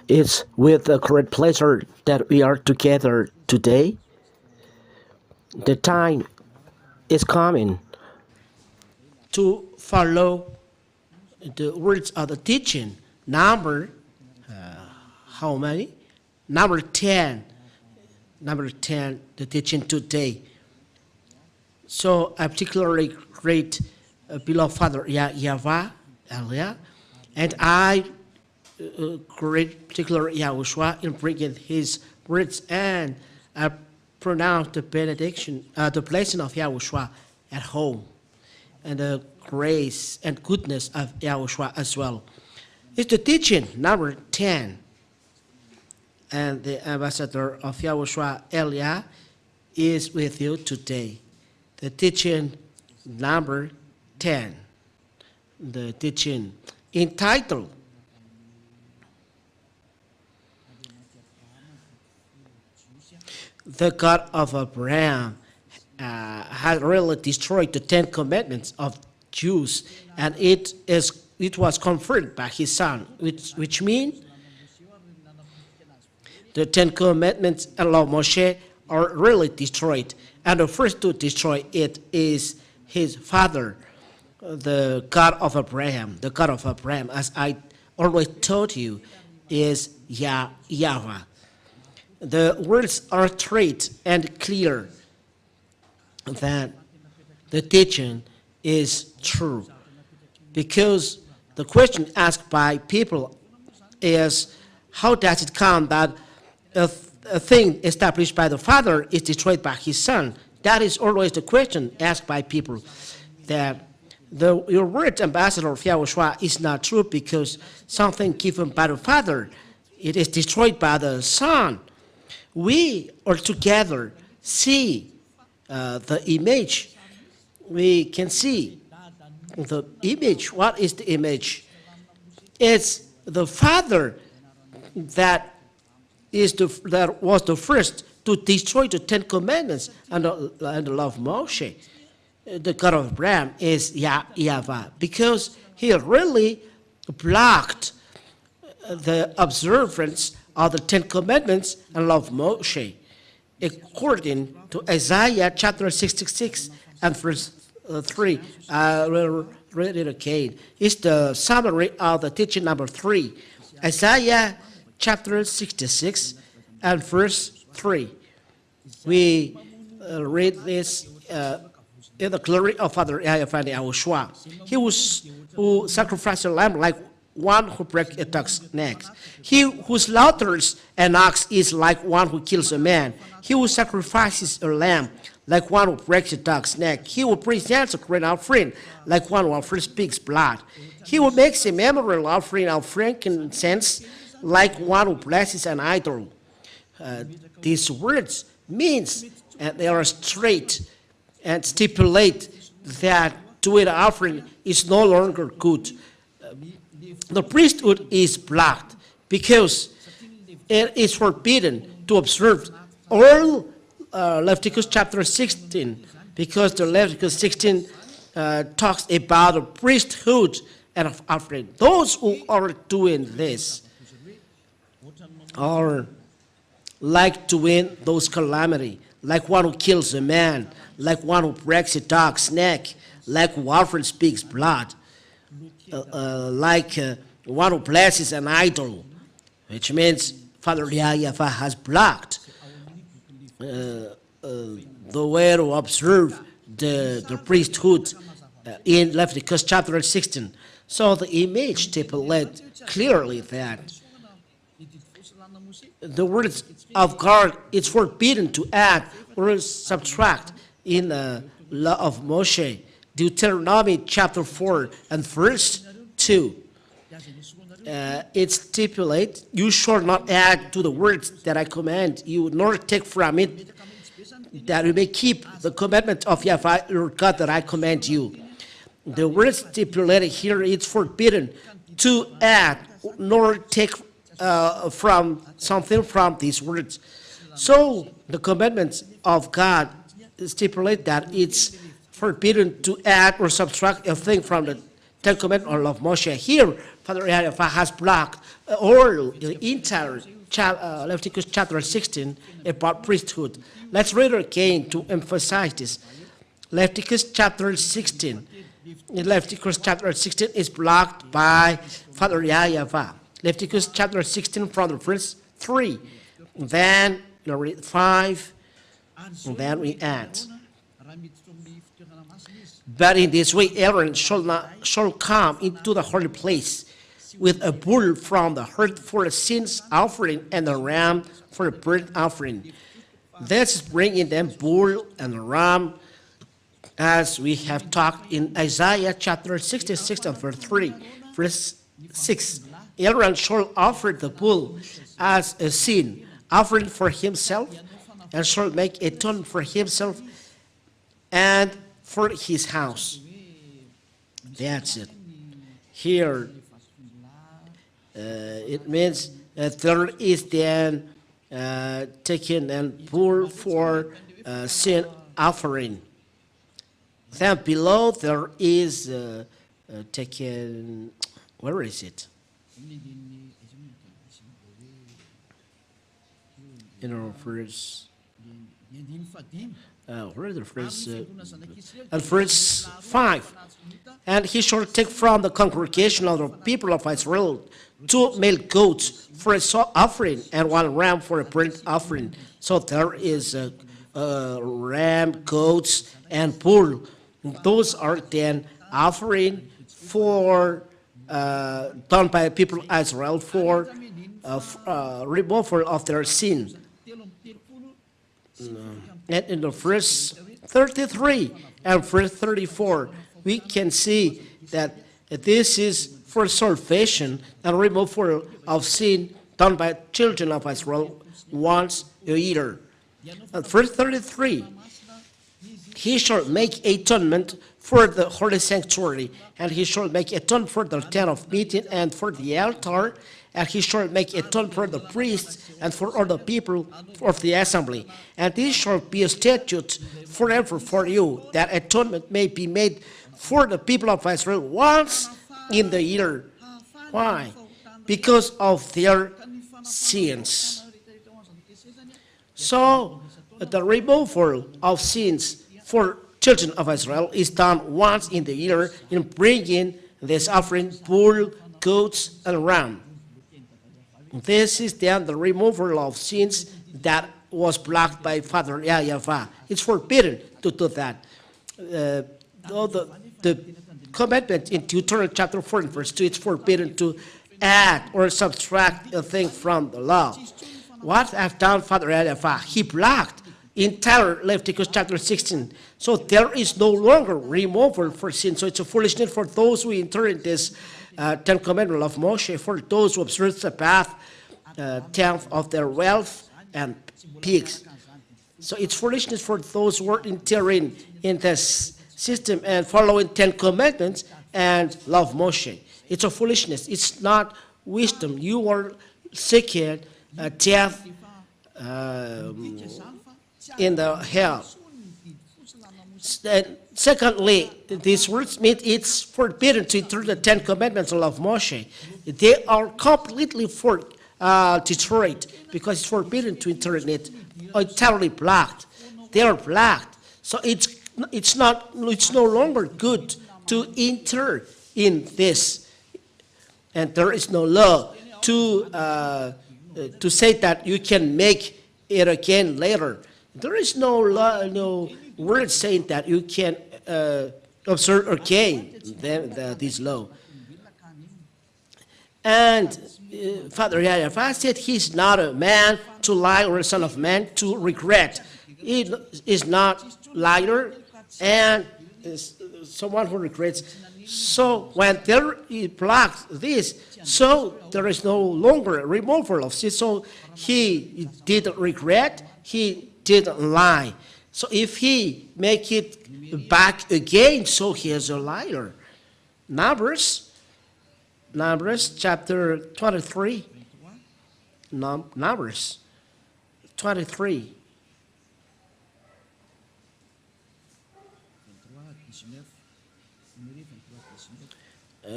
It's with a great pleasure that we are together today. The time is coming to follow the words of the teaching. Number, how many? Number 10. Number 10, the teaching today. So I particularly great beloved Father YAHVAH earlier, and I great particular YAHOSHUAH in bringing his words, and I pronounce the benediction, the blessing of YAHOSHUAH at home, and the grace and goodness of YAHOSHUAH as well. It's the teaching number 10, and the ambassador of YAHOSHUAH, Elia, is with you today. The teaching number 10, the teaching entitled The God of Abraham had really destroyed the 10 commandments of Jews, and it was confirmed by his son, which means the 10 commandments and law of Moshe are really destroyed, and the first to destroy it is his father, the God of Abraham. The God of Abraham, as I always told you, is YAHVAH. The words are straight and clear that the teaching is true, because the question asked by people is, how does it come that a thing established by the Father is destroyed by his Son? That is always the question asked by people, that your word, ambassador of YAHOSHUAH, is not true because something given by the Father, it is destroyed by the Son. We all together see the image. We can see the image. What is the image? It's the Father that was the first to destroy the 10 commandments and the law of Moshe. The God of Abraham is YAHVAH, because he really blocked the observance of the 10 commandments and law of Moshe. According to Isaiah chapter 66 and verse 3, I will read it again. It's the summary of the teaching number 3. Isaiah chapter 66 and verse 3. We read this in the glory of Father YAHOSHUAH. He who sacrificed a lamb like one who breaks a dog's neck. He who slaughters an ox is like one who kills a man. He who sacrifices a lamb like one who breaks a dog's neck. He who presents a grain offering like one who offers pig's blood. He who makes a memorial offering of frankincense like one who blesses an idol. These words means, and they are straight and stipulate that doing an offering is no longer good. The priesthood is blocked because it is forbidden to observe all Leviticus chapter 16, because the Leviticus 16 talks about the priesthood and of offering. Those who are doing this are like to win those calamity, like one who kills a man, like one who breaks a dog's neck, like who offers pig's blood, like one who blesses an idol, which means Father YAHVAH has blocked the way to observe the priesthood in Leviticus chapter 16. So the image stipulates clearly that the words of God, it's forbidden to add or subtract in the law of Moshe. Deuteronomy chapter 4 and verse 2. It stipulates, you shall not add to the words that I command you, nor take from it, that you may keep the commandment of YAHVAH your God that I command you. The word stipulated here, it's forbidden to add nor take from something from these words. So the commandments of God stipulate that it's forbidden to add or subtract a thing from the Ten Commandments or law of Moshe. Here, Father YAHVAH has blocked all the entire Leviticus chapter 16 about priesthood. Let's read it again to emphasize this. Leviticus chapter 16. Leviticus chapter 16 is blocked by Father YAHVAH. Leviticus chapter 16 from the verse 3. Then you read 5, and then we add. But in this way Aaron shall come into the holy place with a bull from the herd for a sins offering and a ram for a burnt offering. Let's bring in them bull and a ram, as we have talked in Isaiah chapter 66 and verse 3, verse 6. Aaron shall offer the bull as a sin offering for himself, and shall make atonement for himself and for his house. That's it. Here, it means that there is then taken and bull for sin offering. Then below there is taken, where is it? You know, verse, where is the verse? At verse 5. And he shall take from the congregation of the people of Israel 2 male goats for a salt offering and 1 ram for a burnt offering. So there is ram, goats, and bull. Those are then offering for done by the people of Israel for removal of their sin. And in the verse 33 and verse 34, we can see that this is for salvation and removal of sin done by children of Israel once a year. And verse 33, he shall make atonement for the holy sanctuary, and he shall make atonement for the tent of meeting and for the altar, and he shall make atonement for the priests and for all the people of the assembly. And this shall be a statute forever for you, that atonement may be made for the people of Israel once in the year. Why? Because of their sins. So, the removal of sins for children of Israel is done once in the year in bringing this offering, bull, goats, and ram. This is then the removal of sins that was blocked by Father YAHVAH. It's forbidden to do that. The commandment in Deuteronomy chapter 4 and verse 2, it's forbidden to add or subtract a thing from the law. What have done Father YAHVAH? He blocked entire Leviticus chapter 16. So there is no longer removal for sin. So it's a foolishness for those who enter in this Ten Commandments of Moshe, for those who observe the path, tenth of their wealth and pigs. So it's foolishness for those who are entering in this system and following 10 Commandments and love Moshe. It's a foolishness. It's not wisdom. You are seeking death in the hell. Secondly, these words mean it's forbidden to enter the 10 Commandments of Moshe. They are completely destroyed because it's forbidden to enter in it. Entirely blocked. They are blocked. So it's no longer good to enter in this, and there is no law to say that you can make it again later. There is no law, no word saying that you can observe again this law. And Father YAHVAH said he's not a man to lie or a son of man to regret. He is not liar and is someone who regrets. So when there he blocks this, so there is no longer a removal of sin. So he didn't regret, he didn't lie. So if he make it back again, so he is a liar. Numbers chapter 23. Numbers 23.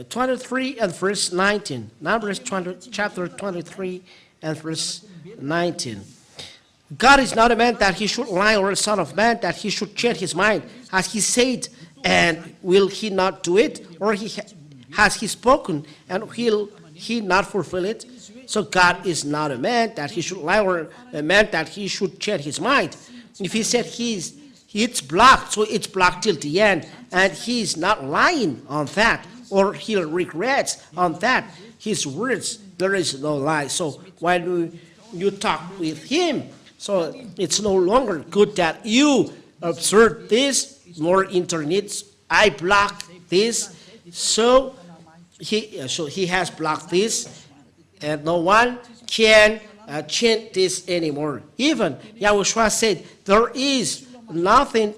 23 and verse 19. Numbers 20, chapter 23 and verse 19. God is not a man that he should lie, or a son of man that he should change his mind. Has he said, and will he not do it? Or has he spoken, and will he not fulfill it? So God is not a man that he should lie, or a man that he should change his mind. If he said it's blocked, so it's blocked till the end, and he's not lying on that, or he regrets on that. His words, there is no lie. So when you talk with him, so it's no longer good that you observe this, more internet. I block this, so he has blocked this, and no one can change this anymore. Even Yahushua said there is nothing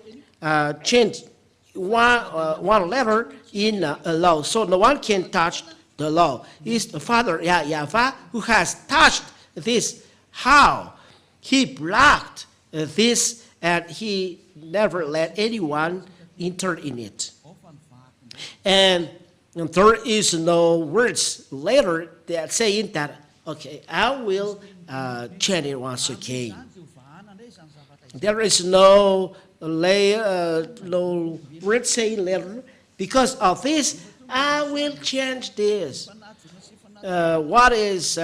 changed, one letter in a law, so no one can touch the law. It's the Father YAHVAH who has touched this. How? He blocked this, and he never let anyone enter in it. And there is no words later that saying that, okay, I will change it once again. There is no word saying later, because of this, I will change this. What is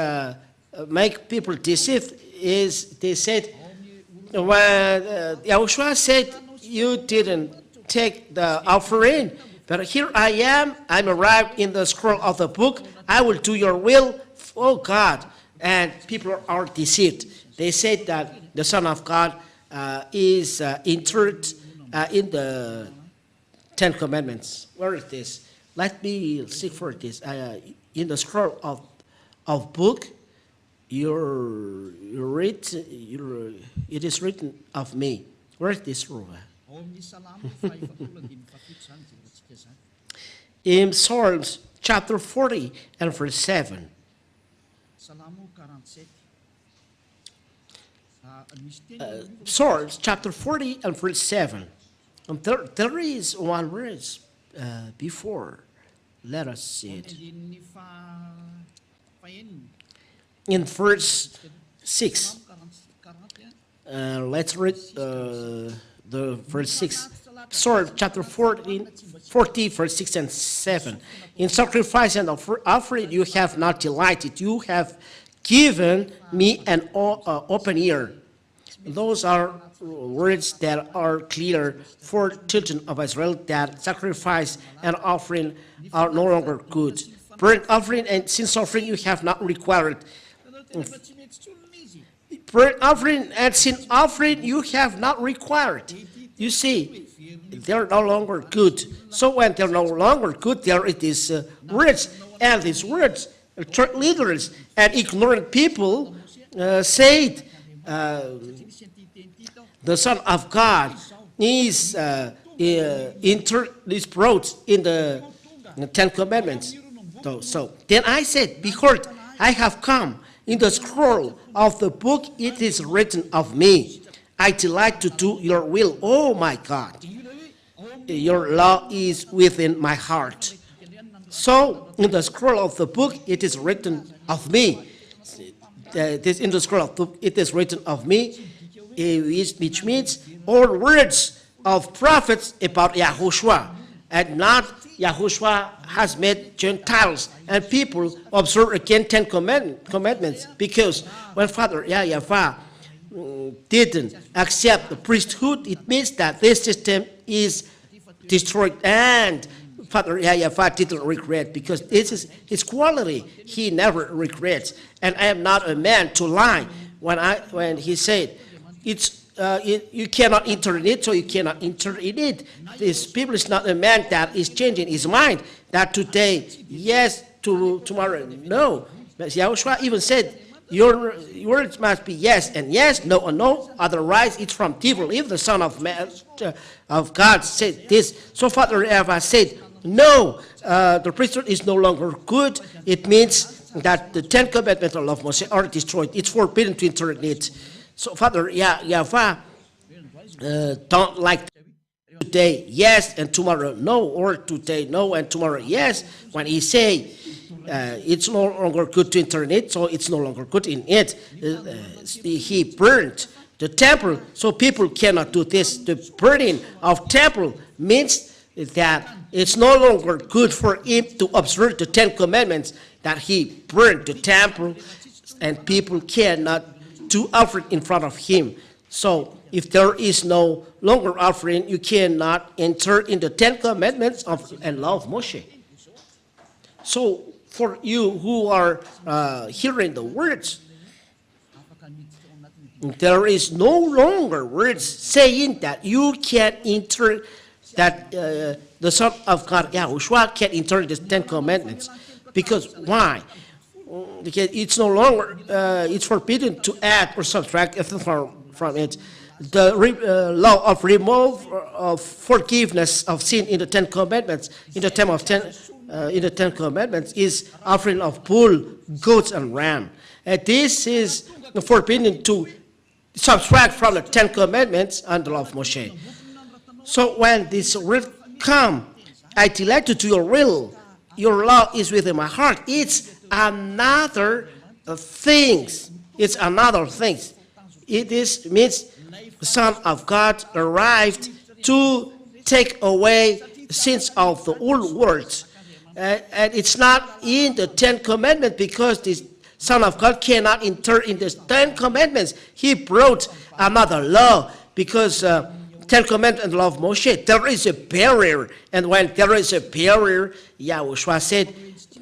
make people deceived is they said, when Yahushua said, you didn't take the offering, but here I am, I'm arrived in the scroll of the book, I will do your will, oh God. And people are deceived. They said that the Son of God is entered in the Ten Commandments. Where is this? Let me seek for this. In the scroll of book, it is written of me. Where is this rule? In Psalms chapter 40 and verse 7. Psalms chapter 40 and verse 7. And there is one verse before. Let us see it. In verse 6. Let's read the verse 6. Psalm chapter 40, verse 6 and 7. In sacrifice and offering you have not delighted. You have given me an open ear. Those are words that are clear for children of Israel, that sacrifice and offering are no longer good. Burnt offering and sin offering you have not required. Burnt offering and sin offering you have not required. You see, they're no longer good. So when they're no longer good, there it is words. And these words, church leaders and ignorant people said, the Son of God is brought in the Ten Commandments. So then I said, behold, I have come. In the scroll of the book it is written of me. I delight to do your will, oh my God. Your law is within my heart. So in the scroll of the book it is written of me. In the scroll of the book it is written of me, which means all words of prophets about Yahushua, and not Yahushua has made Gentiles and people observe again 10 commandments, because when Father YAHVAH didn't accept the priesthood, it means that this system is destroyed, and Father YAHVAH didn't regret, because this is his quality. He never regrets. And I am not a man to lie. When he said, you cannot enter in it, so you cannot enter in it. This people is not a man that is changing his mind, that today, yes, tomorrow, no. But Yahushua even said, your words must be yes and yes, no and no, otherwise it's from evil. If the Son of Man, of God said this, so Father YAHVAH said, no, the priesthood is no longer good. It means that the 10 commandments of Moses are destroyed. It's forbidden to enter in it. So Father YAHVAH don't like today yes and tomorrow no, or today no and tomorrow yes. When he say it's no longer good to enter in it, so it's no longer good in it. He burned the temple, so people cannot do this. The burning of temple means that it's no longer good for him to observe the 10 commandments, that he burned the temple, and people cannot do offering in front of him. So if there is no longer offering, you cannot enter in the 10 commandments and law of Moshe. So for you who are hearing the words, there is no longer words saying that you can enter, that the Son of God, Yahushua, can enter the 10 commandments. Because why? Because it's no longer, it's forbidden to add or subtract anything from it. The law of remove of forgiveness of sin in the 10 commandments, in the 10 commandments, is offering of bull, goats, and ram. And this is forbidden to subtract from the 10 commandments and the law of Moshe. So when this will come, I delight to do your will. Your law is within my heart. It's another thing. It's another thing. It is means the Son of God arrived to take away sins of the old world. And it's not in the 10 commandments, because the Son of God cannot enter in the 10 commandments. He brought another law, because 10 commandments and the law of Moshe, there is a barrier. And when there is a barrier, YAHOSHUAH said,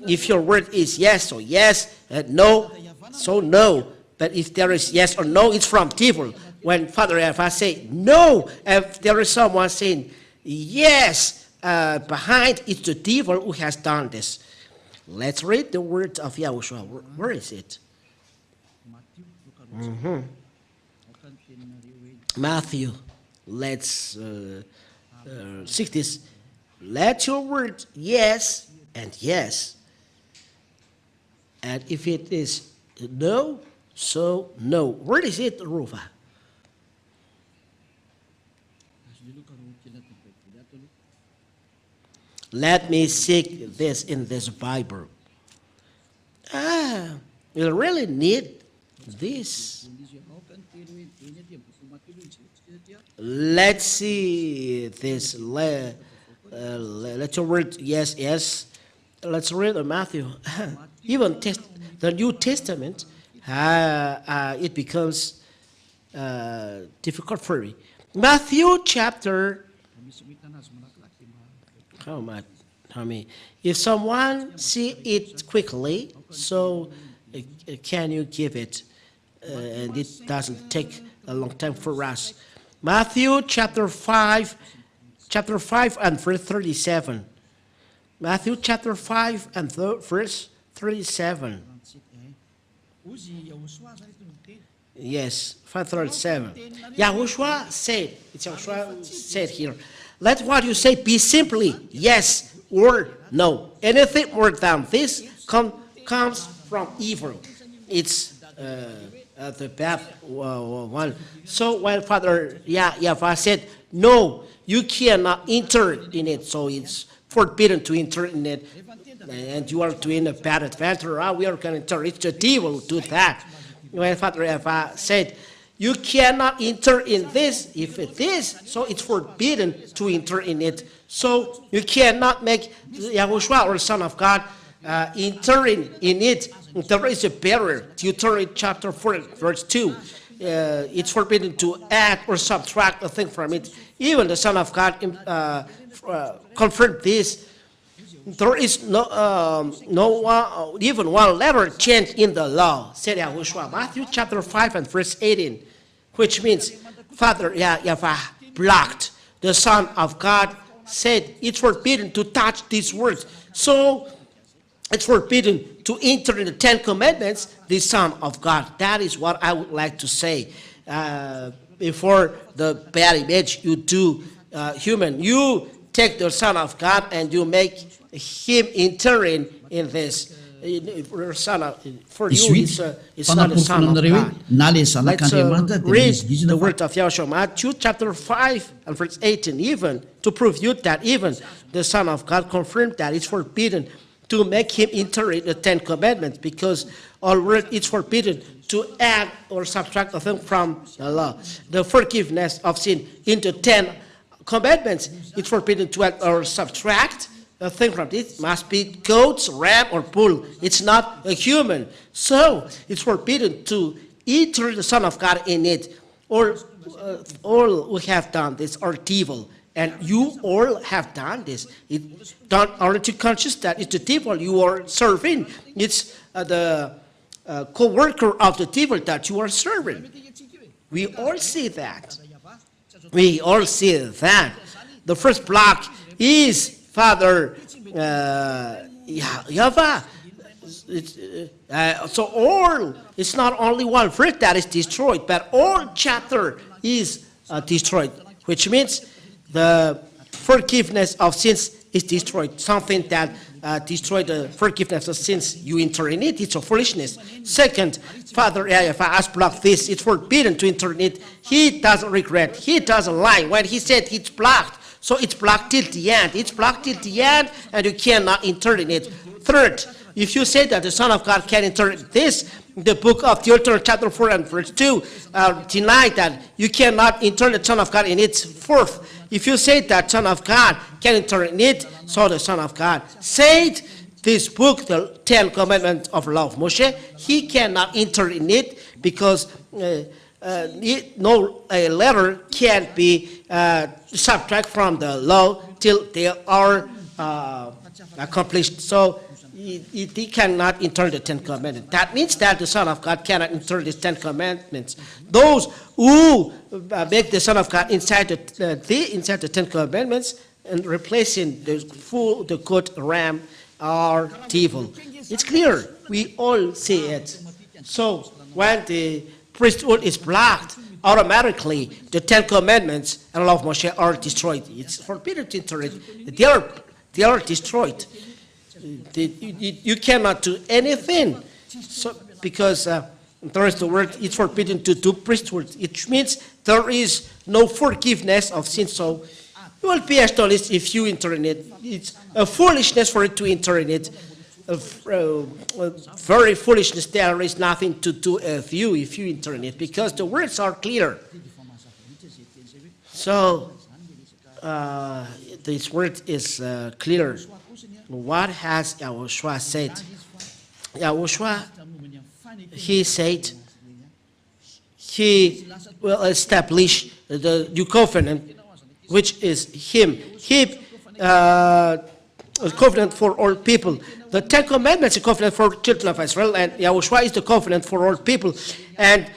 if your word is yes, so yes, and no, so no. But if there is yes or no, it's from devil. When Father YAHVAH say no, if there is someone saying yes, behind it's the devil who has done this. Let's read the words of YAHOSHUAH. Where is it? Matthew. Let's seek this. Let your word yes and yes. And if it is no, so no. Where is it, Ruva? Let me seek this in this Bible. You really need this. Let's see this. Let your word yes, yes. Let's read Matthew. Even the New Testament, it becomes difficult for me. Matthew chapter. How many? If someone see it quickly, so can you give it? And it doesn't take a long time for us. Matthew chapter 5 and verse 37. Matthew chapter 5 and verse 37. Yes, 537. YAHOSHUAH said, it's YAHOSHUAH said here, let what you say be simply yes or no. Anything more than this comes from evil. It's the bad one. So when Father YAHVAH said, no, you cannot enter in it, so it's forbidden to enter in it, and you are doing a bad adventure, we are going to enter. It's the devil who do that. When Father YAHVAH said, you cannot enter in this, if it is, so it's forbidden to enter in it. So you cannot make YAHOSHUAH or Son of God entering in it. There is a barrier. Deuteronomy chapter 4, verse 2. It's forbidden to add or subtract a thing from it. Even the Son of God confirmed this. There is even one letter changed in the law, said YAHOSHUAH. Matthew chapter 5 and verse 18, which means Father YAHVAH blocked. The Son of God said it's forbidden to touch these words. So it's forbidden to enter in the 10 commandments, the Son of God. That is what I would like to say. Before the bad image you do human, you take the Son of God and you make him entering in this. for you, it's not the Son of God. Let's read the word of Yahushua, Matthew chapter 5 and verse 18, even to prove you that even the Son of God confirmed that it's forbidden to make him enter in the 10 Commandments, because already it's forbidden to add or subtract a thing from the law. The forgiveness of sin into 10 Commandments, it's forbidden to add or subtract a thing from it. Must be goats, ram, or bull. It's not a human. So it's forbidden to enter the Son of God in it. Or all who have done this are evil. And you all have done this. Aren't you conscious that it's the devil you are serving? It's the co-worker of the devil that you are serving. We all see that. We all see that. The first block is Father YAHVAH. So all, it's not only one verse that is destroyed, but all chapter is destroyed, which means the forgiveness of sins is destroyed. Something that destroyed the forgiveness of sins, you enter in it, it's a foolishness. Second, Father YAHVAH has blocked this. It's forbidden to enter in it. He doesn't regret. He doesn't lie. When he said it's blocked, so it's blocked till the end. It's blocked till the end, and you cannot enter in it. Third, if you say that the Son of God can enter in this, the book of Deuteronomy chapter 4 and verse 2 deny that you cannot enter the Son of God in it. Fourth, if you say that Son of God can enter in it, so the Son of God said this book, the 10 Commandments of law of Moshe, he cannot enter in it because no letter can be subtract from the law till they are accomplished. So he cannot enter the 10 Commandments. That means that the Son of God cannot enter the 10 Commandments. Those who make the Son of God inside the 10 Commandments and replacing the goat, ram, are evil. It's clear. We all see it. So when the priesthood is blocked, automatically the 10 Commandments and law of Moshe are destroyed. It's forbidden to enter it. They are destroyed. You cannot do anything. So, because there is the word, it's forbidden to do priesthood. It means there is no forgiveness of sin. So you will be astonished if you enter in it. It's a foolishness for it to enter in it. Very foolishness. There is nothing to do with you if you enter in it, because the words are clear. So this word is clear. What has YAHOSHUAH said? YAHOSHUAH, he said he will establish the new covenant, which is him. He a covenant for all people. The 10 Commandments are a covenant for children of Israel, and YAHOSHUAH is the covenant for all people. And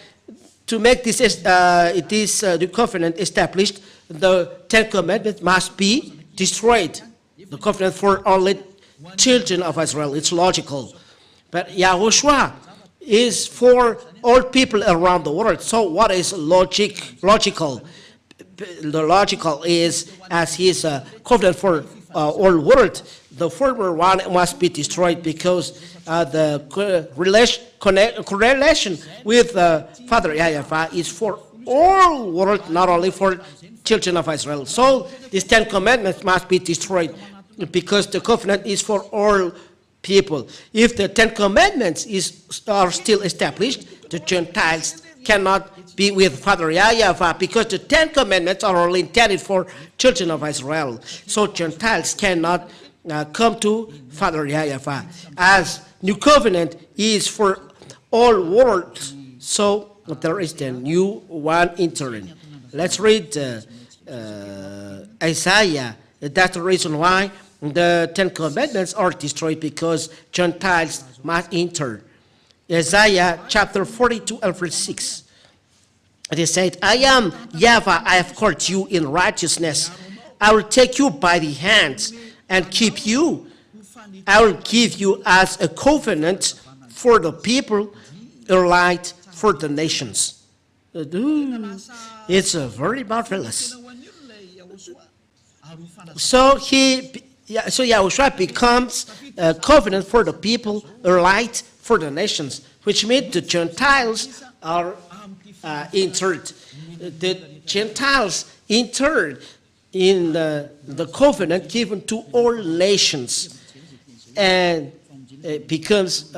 to make this the covenant established, the 10 Commandments must be destroyed. The covenant for only children of Israel. It's logical. But YAHOSHUAH is for all people around the world. So what is logical? The logical is, as he is a covenant for all world, the former one must be destroyed, because the correlation with Father YAHVAH is for all world, not only for children of Israel. So these 10 Commandments must be destroyed, because the covenant is for all people. If the 10 Commandments are still established, the Gentiles cannot be with Father YAHVAH, because the 10 Commandments are only intended for children of Israel. So Gentiles cannot come to Father YAHVAH. As new covenant is for all worlds, so there is the new one entering. Let's read Isaiah. That's the reason why the 10 Commandments are destroyed, because Gentiles must enter. Isaiah chapter 42 and verse 6. It is said, I am YAHVAH, I have called you in righteousness. I will take you by the hands and keep you. I will give you as a covenant for the people, a light for the nations. It's very marvelous. So he Yeah, so Yahushua becomes a covenant for the people, a light for the nations, which means the Gentiles are entered. The Gentiles entered in the covenant given to all nations, and it becomes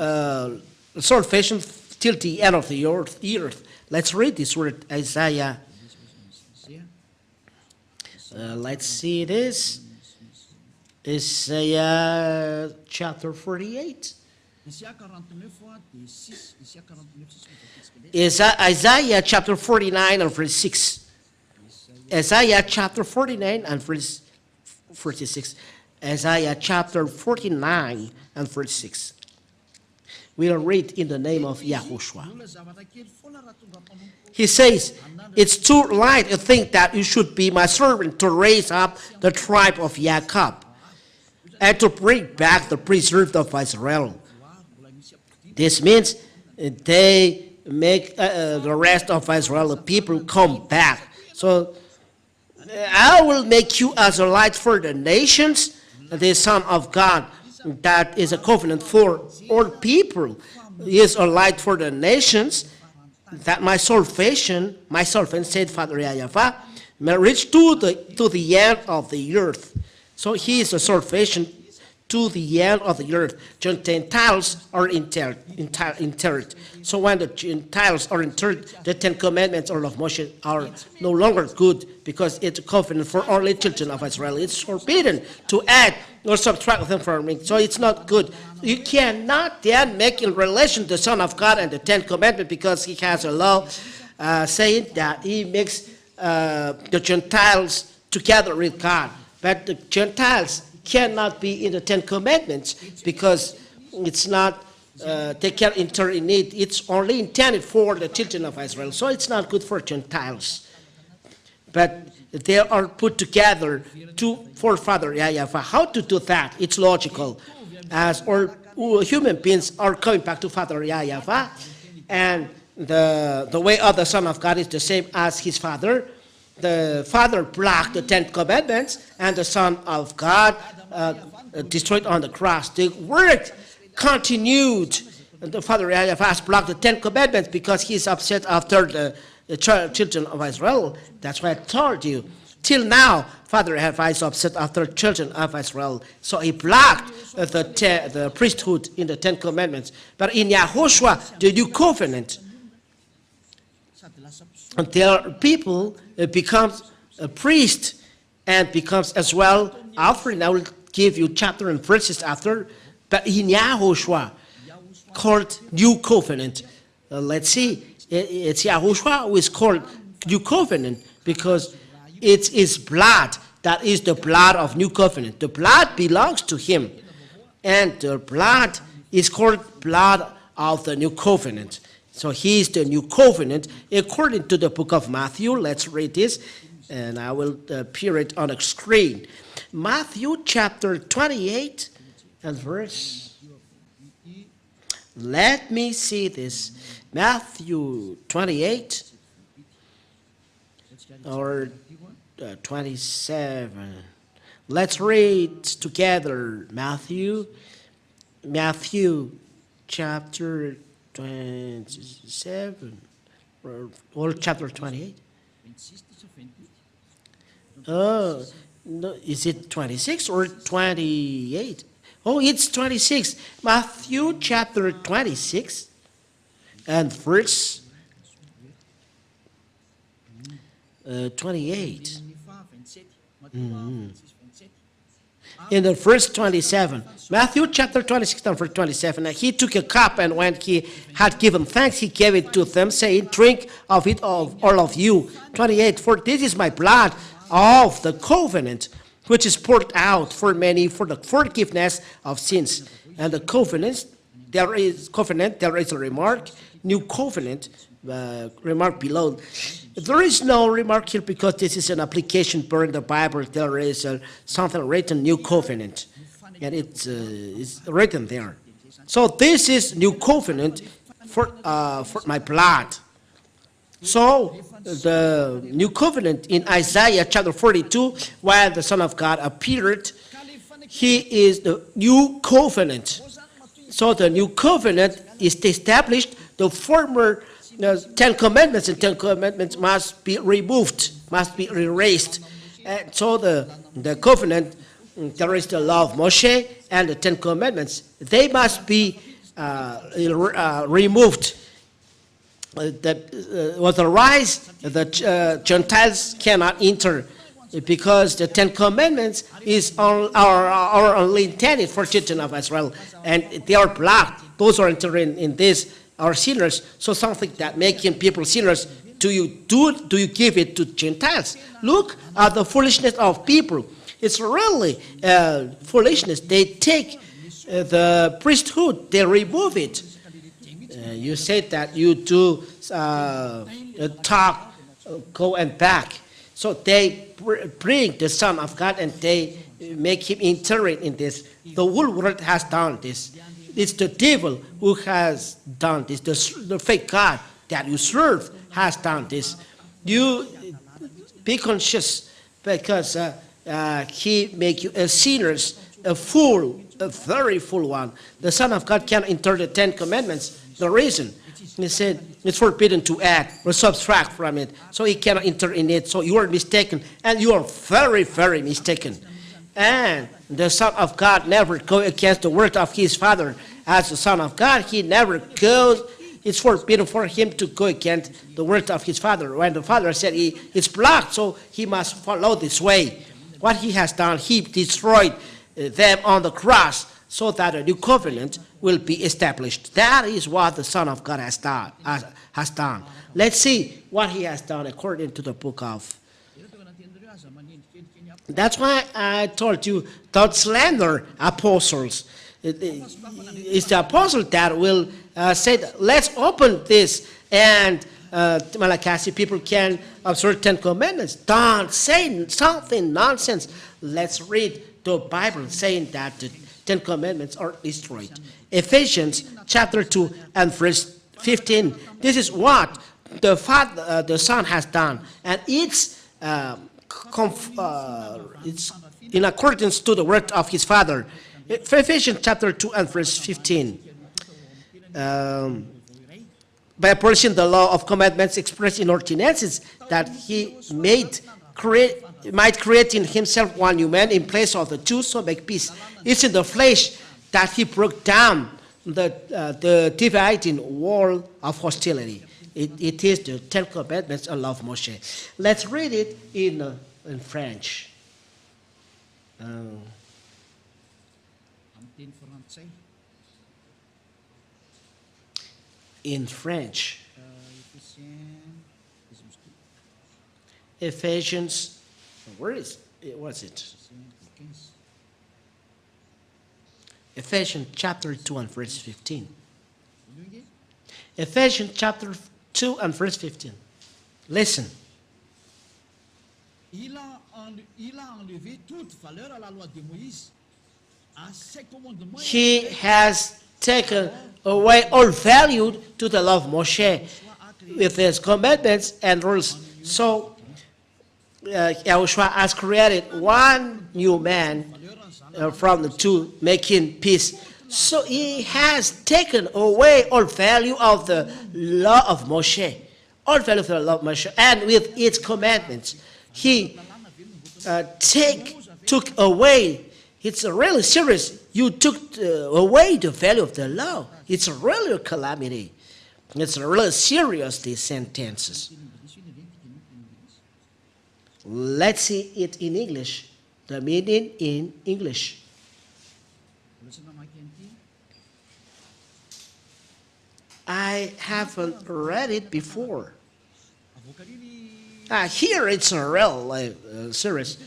salvation till the end of the earth. Let's read this word, Isaiah. Let's see this. Isaiah chapter 48. Isaiah chapter 49 and verse 6. Isaiah chapter 49 and verse 46. Isaiah chapter 49 and verse 6. We'll read in the name of Yahushua. He says, it's too light to think that you should be my servant to raise up the tribe of Jacob and to bring back the preserved of Israel. This means they make the rest of Israel, the people, come back. So I will make you as a light for the nations, the Son of God. That is a covenant for all people. He is a light for the nations, that my salvation, said Father YAHVAH, may reach to the end of the earth. So he is a salvation to the end of the earth. Gentiles are interred. So when the Gentiles are interred, the Ten Commandments or of Moshe are no longer good, because it's a covenant for only children of Israel. It's forbidden to add or subtract them from it. So it's not good. You cannot then make in relation the Son of God and the Ten Commandments, because he has a law saying that he makes the Gentiles together with God. But the Gentiles cannot be in the Ten Commandments, because it's not, they can't enter in it. It's only intended for the children of Israel. So it's not good for Gentiles. But they are put together for Father YAHVAH. How to do that? It's logical. As all human beings are coming back to Father YAHVAH, and the way of the Son of God is the same as his Father. The Father blocked the Ten Commandments, and the Son of God destroyed on the cross. The work continued. The Father YAHVAH has blocked the Ten Commandments because he's upset after the children of Israel. That's why I told you. Till now, Father YAHVAH is upset after children of Israel. So he blocked the priesthood in the Ten Commandments. But in YAHOSHUAH, the new covenant, until people becomes a priest and becomes as well offering. I will give you chapter and verses after. But in YAHOSHUAH, called new covenant. Let's see. It's YAHOSHUAH who is called new covenant because it's his blood that is the blood of new covenant. The blood belongs to him, and the blood is called blood of the new covenant. So he is the new covenant according to the book of Matthew. Let's read this, and I will appear it on the screen. Matthew chapter 28 and verse. Let me see this. Matthew 28 or 27. Let's read together Matthew chapter 27 or chapter 28. Oh, no, is it 26 or 28? Oh, it's 26. Matthew chapter 26 and verse 28. In the verse 27, Matthew chapter 26 and verse 27, and he took a cup, and when he had given thanks, he gave it to them, saying, drink of it, all of you. 28, for this is my blood of the covenant, which is poured out for many for the forgiveness of sins. And the covenant, there is a remark, new covenant, remark below. There is no remark here because this is an application per in the Bible. There is something written, new covenant, and it's written there. So this is new covenant for my blood. So the new covenant in Isaiah chapter 42, while the Son of God appeared, He is the new covenant. So the new covenant is established. The former Ten Commandments and Ten Commandments must be removed, must be erased. And so the covenant, there is the law of Moshe and the Ten Commandments. They must be removed. Otherwise, the Gentiles cannot enter, because the Ten Commandments are only intended for children of Israel, and they are blocked. Those are entering in this are sinners. So something that making people sinners, do you give it to Gentiles? Look at the foolishness of people. It's really foolishness. They take the priesthood, they remove it. You said that you do talk, go and back. So they bring the Son of God and they make him enter in this. The whole world has done this. It's the devil who has done this. The fake God that you serve has done this. You be conscious, because he make you a sinners, a fool, a very fool one. The Son of God cannot enter the Ten Commandments. The reason, he said, it's forbidden to add or subtract from it. So he cannot enter in it. So you are mistaken, and you are very, very mistaken. And the Son of God never go against the word of his Father. As the Son of God, he never goes. It's forbidden for him to go against the word of his Father. When the Father said it's blocked, so he must follow this way. What he has done, he destroyed them on the cross, so that a new covenant will be established. That is what the Son of God has done. Let's see what he has done according to the book of. That's why I told you, don't slander apostles. It's the apostle that will say, let's open this, and Malachi people can observe 10 commandments. Don't say something nonsense. Let's read the Bible saying that the 10 commandments are destroyed. Ephesians chapter 2 and verse 15. This is what the Son has done, and it's in accordance to the word of his Father. Ephesians chapter 2 and verse 15. By abolishing the law of commandments expressed in ordinances, that he might create in himself one new man in place of the two, so make peace. It's in the flesh that he broke down the dividing wall of hostility. It is the Ten Commandments and law of Moshe. Let's read it in French. In French. Ephesians, where is it? What's it? Ephesians chapter 2 and verse 15. Ephesians chapter 2 and verse 15. Listen. Il a enlevé toute valeur à la loi de Moïse, à ses commandements. He has taken away all value to the law of Moshe with his commandments and rules. So YAHOSHUAH has created one new man from the two, making peace. So he has taken away all value of the law of Moshe, all value of the law of Moshe, and with its commandments, he took away. It's really serious. You took away the value of the law. It's really a calamity. It's really serious, these sentences. Let's see it in English. The meaning in English. I haven't read it before. Here it's a real serious.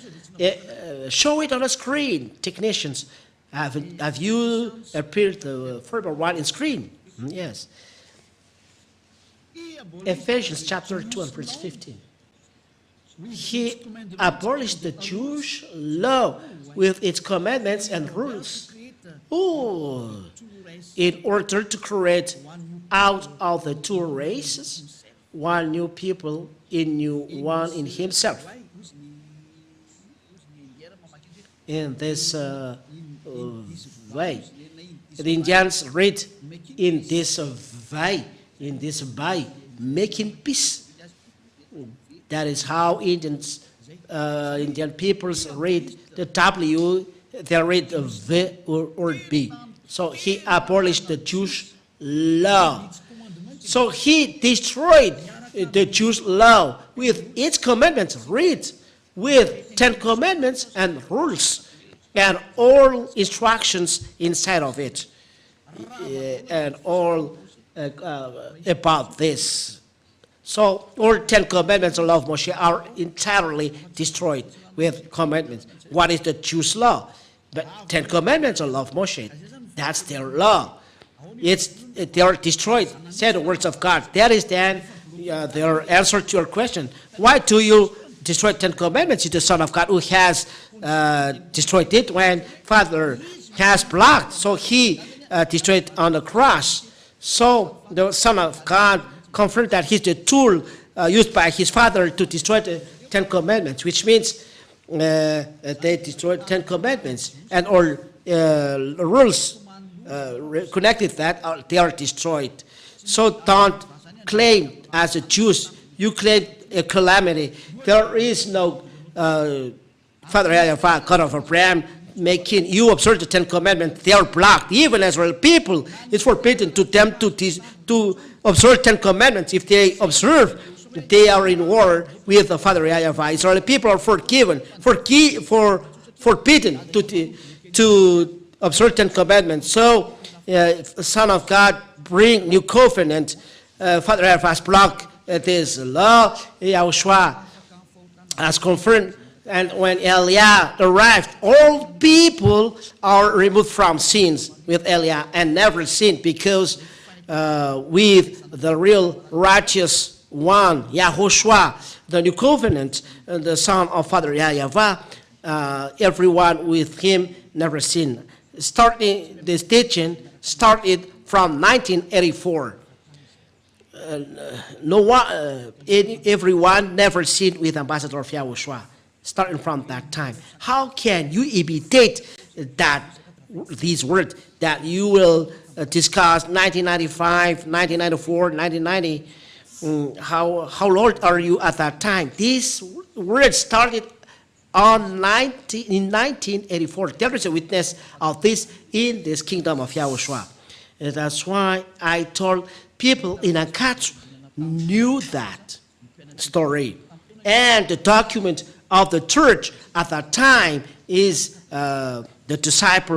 Show it on the screen, technicians. Have you appeared the further one in screen? Yes. Ephesians chapter 2 and verse 15. He abolished the Jewish law with its commandments and rules. Oh, in order to create out of the two races one new people, one in himself. in this way. The Indians read in this way, making peace. That is how Indian peoples read the W, they read the V or B. So he abolished the Jewish law. So he destroyed the Jewish law with its commandments, read with 10 commandments and rules and all instructions inside of it, and all about this. So all 10 commandments of the law of Moshe are entirely destroyed with commandments. What is the Jewish law? The 10 commandments of the law of Moshe, that's their law. They are destroyed, said the words of God. That is then their answer to your question. Why do you destroy 10 commandments? It's the Son of God who has destroyed it when Father has blocked. So he destroyed on the cross. So the Son of God confirmed that he's the tool used by his Father to destroy the 10 commandments, which means they destroyed 10 commandments, and all rules connected that they are destroyed. So don't claim as a Jews, you claim a calamity. There is no Father YAHVAH, God of Abraham, making you observe the 10 commandments. They are blocked. Even Israel people, it's forbidden to them to observe 10 commandments. If they observe, they are in war with the Father YAHVAH. Israeli people are forbidden to observe 10 commandments. So, Son of God, bring new covenant. Father YAHVAH blocked this law. YAHOSHUAH has confirmed. And when Eliah arrived, all people are removed from sins with Eliah and never sinned, because with the real righteous one, YAHOSHUAH, the new covenant, the son of Father YAHVAH, everyone with him never sinned. Starting this teaching started from 1984. Everyone never sinned with Ambassador of YAHOSHUAH. Starting from that time, how can you imitate these words that you will discuss 1995, 1994, 1990? How old are you at that time? These words started in 1984. There is a witness of this in this kingdom of YAHOSHUAH. And that's why I told people in Ankara knew that story. And the document of the church at that time is the disciple